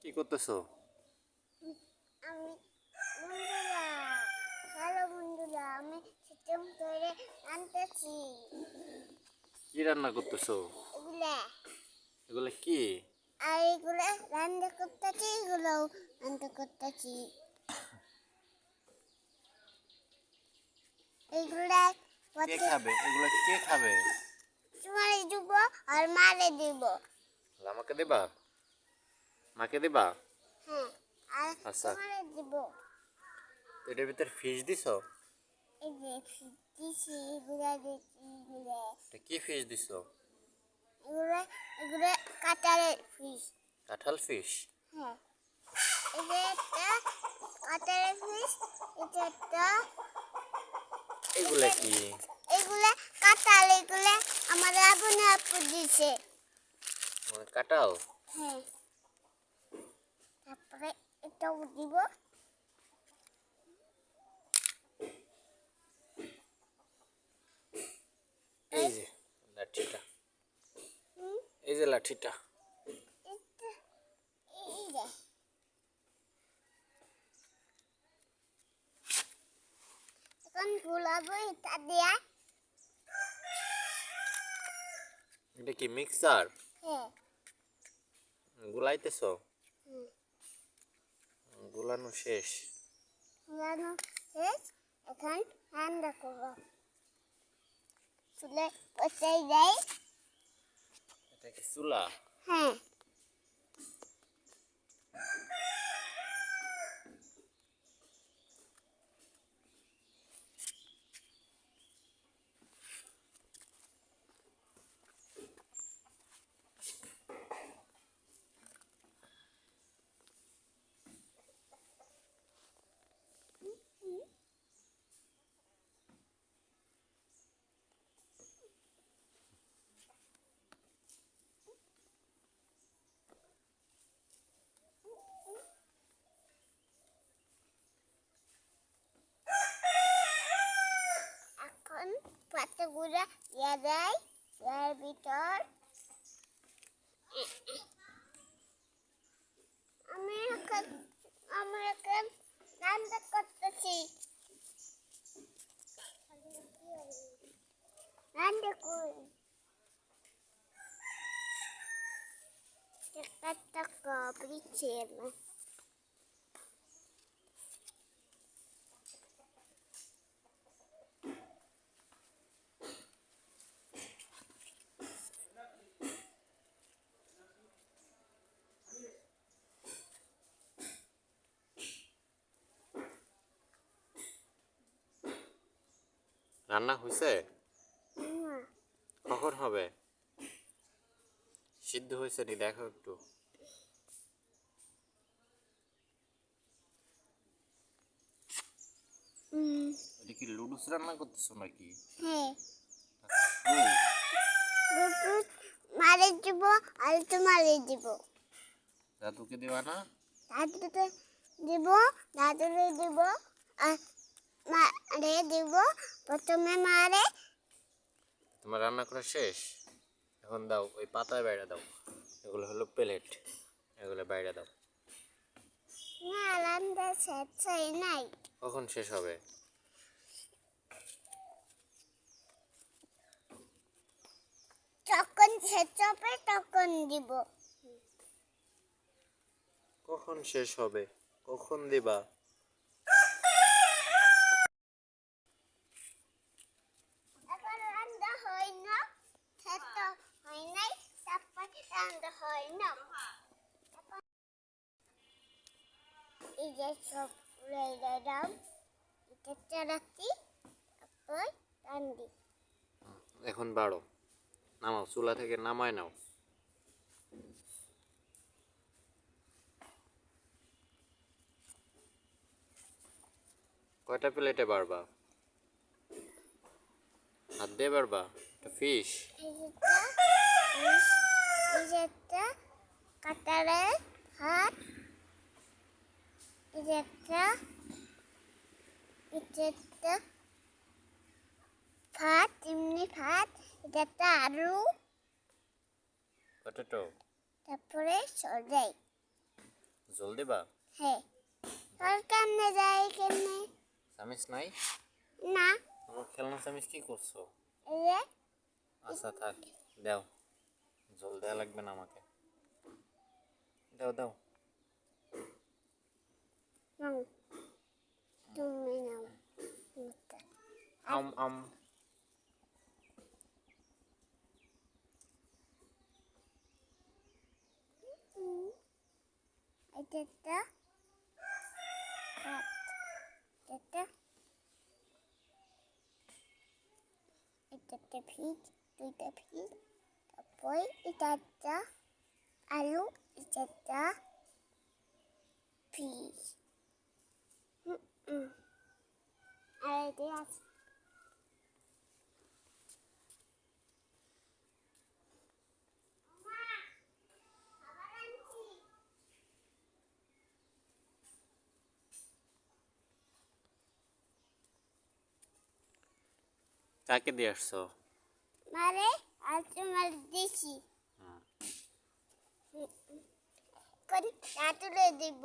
কি করতেছো? আমি বন্ধুরা, হ্যালো বন্ধুরা, আমি সিস্টেম ধরে আনতেছি। কি রান্না করতেছো? এগুলা এগুলো কি? আর এগুলা রান্না করতেছি, এগুলো রান্না করতেছি। এগুলা কে খাবে? এগুলো কে খাবে? তোমারে দিব আর মারে দিব। আমাকে দিবা? মাকে দিবা? হ্যাঁ, আর আচ্ছা, তোমারে দিব। এটার ভিতর ফিশ দিছো? এই যে দিছি, এগুলা দিছি, এগুলা এটা কি ফিশ দিছো? এগুলা এগুলা কাটারের ফিশ। কাঁঠাল ফিশ? হ্যাঁ, এই যে একটা কাটারের ফিশ, এটা একটা এগুলা কি? এগুলা কাঁঠাল, এগুলা আমার আগুনে আপু দিছে। কাঁঠাল? হ্যাঁ, তারপরে এটাও দিব। এই যে লাঠিটা, হুম, এই যে লাঠিটা। এটা এই যে এখন গুলাবো এটা দিয়া। এটা কি মিক্সার? হ্যাঁ, গুলাইতেছো? হুম, গুলানো শেষ? গুলানো শেষ। এখন ঠান্ডা করবো, চুলে বসাই দেয়। এটা কি চুলা? হ্যাঁ, এখন পাতাগুলো দিয়ে দেয় এর ভিতর। আমি এখন রান্না করতেছি। রান্না করি একটা কবরি ছিল। রান্না হয়েছে? কখন হবে? সিদ্ধ হয়েছে নি দেখো একটু। এটা কি লুডুস রান্না করতেছো নাকি? হ্যাঁ, হুম, দুধ মারে দিব আর তো মারে দিব। দাদুকে দিবা না? দাদুকে দিব, দাদুকে দিব আর মারে দিব। প্রথমে মারে। তোমার রান্না করা শেষ? এখন দাও, ওই পাতায় বাইরে দাও। এগুলো হলো প্লেট, এগুলো বাইরে দাও। না, রান্না শেষ হয় নাই। কখন শেষ হবে? যখন শেষ হবে তখন দিব। কখন শেষ হবে? কখন দিবা? এখন রান্না হয় না, শেষ তো হয় নাই, তারপর রান্না হয় না। এই যে সব রেডি দাও, এটা রাখি, তারপর রান্দি। এখন বাড়ো, নামাও, চুলা থেকে নামায় নাও। কয়টা প্লেটে বাড়বা? হাত দিয়ে বাড়বা? এটা ফিশ। এই যে একটা কাটারের হাত, এই যে একটা ভাত, এমনি ভাত, এটা একটা আলু, পটেটো। তারপরে সজাই। জল দিবা? হ্যাঁ তোর কেমনে যাই কেমনে চামিচ নাই? না আমার খেলনা চামিচ কি করছো? এই যে আচ্ছা থাক, দাও। জল দেওয়া লাগবে না আমাকে। দাও দাও। নাও তুমি নাও মুখটা। আম আম। এটা এটা এটা এটা ফিট দুইটা ফিট তারপর এটা একটা আলু এটা একটা ফিস আর এটা আছে কাকে দিয়ে আসছো? মারে আর তোমার দিছি হুম। করি তুলে দিব